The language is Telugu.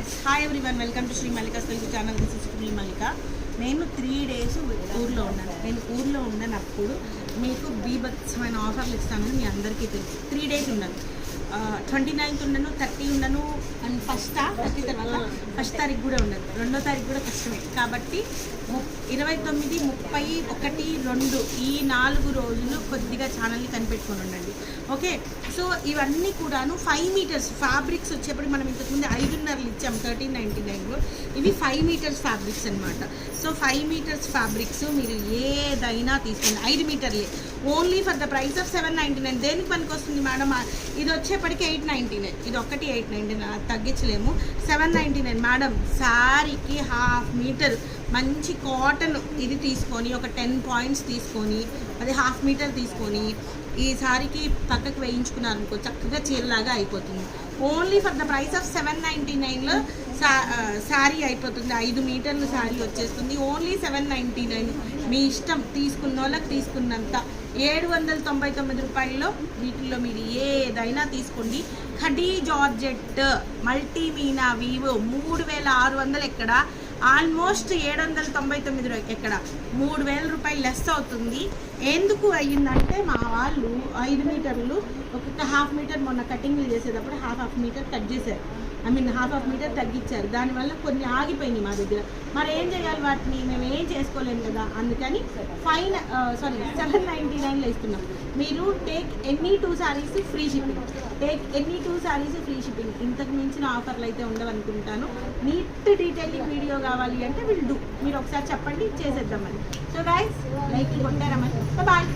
Friends, hi everyone, welcome to Sri Mallika's Telugu channel. This is Sri Mallika. నేను 3 days ఊర్లో ఉన్నాను. నేను ఊర్లో ఉన్నప్పుడు మీకు బీభత్సమైన ఆఫర్లు ఇస్తానని మీ అందరికీ తెలుసు. 3 days ఉన్నాను. 29th ఉండను, 30 ఉండను, అండ్ 30 తర్వాత 1st తారీఖు కూడా ఉండను. 2వ తారీఖు కూడా కష్టమే. కాబట్టి 29, 30, 1, 2 ఈ 4 రోజులు కొద్దిగా ఛానల్ని కనిపెట్టుకొని ఉండండి. ఓకే, సో ఇవన్నీ కూడాను 5 meters ఫ్యాబ్రిక్స్ వచ్చేప్పటికి మనం ఇంతకుముందు 5.5 ఇచ్చాము 1399లో. ఇవి 5 meters ఫ్యాబ్రిక్స్ అనమాట. సో 5 meters ఫ్యాబ్రిక్స్ మీరు ఏదైనా తీసుకోండి. 5 మీటర్లే, only for the price of 799. దేనికి పనికి వస్తుంది మేడం? ఇది వచ్చేప్పటికి 899. ఇది ఒకటి 899, తగ్గించలేము. 799 మేడం. శారీకి 1/2 మీటర్ మంచి కాటన్ ఇది తీసుకొని ఒక 10 points తీసుకొని అది 1/2 మీటర్ తీసుకొని ఈ శారీకి పక్కకు వేయించుకున్నారనుకో చక్కగా చీరలాగా అయిపోతుంది. Only for the price of 799లో శారీ అయిపోతుంది. 5 మీటర్లు శారీ వచ్చేస్తుంది. ఓన్లీ 799. మీ ఇష్టం, తీసుకున్న వాళ్ళకి తీసుకున్నంత. 799 రూపాయల్లో వీటిల్లో మీరు ఏదైనా తీసుకోండి. Khadi georgette multi Meena Vivo 3600 ఎక్కడ, ఆల్మోస్ట్ 799 ఎక్కడ, 3000 రూపాయలు లెస్ అవుతుంది. ఎందుకు అయ్యిందంటే మా వాళ్ళు 5 మీటర్లు ఒక్కొక్క 1/2 మీటర్ మొన్న కటింగ్లు చేసేటప్పుడు 1/2 మీటర్ కట్ చేశారు. 1/2 మీటర్ తగ్గించారు. దానివల్ల కొన్ని ఆగిపోయినాయి మా దగ్గర. మరి ఏం చేయాలి? వాటిని మేము ఏం చేసుకోలేము కదా. అందుకని 799లో ఇస్తున్నాం. మీరు take any 2 sarees free shipping. ఇంతకు మించిన ఆఫర్లు అయితే ఉండవనుకుంటాను. నీట్ డీటెయిలింగ్ వీడియో కావాలి అంటే మీరు ఒకసారి చెప్పండి, చేసేద్దామని. సో గైస్, లైక్ కొట్టారా మరి? బాయ్.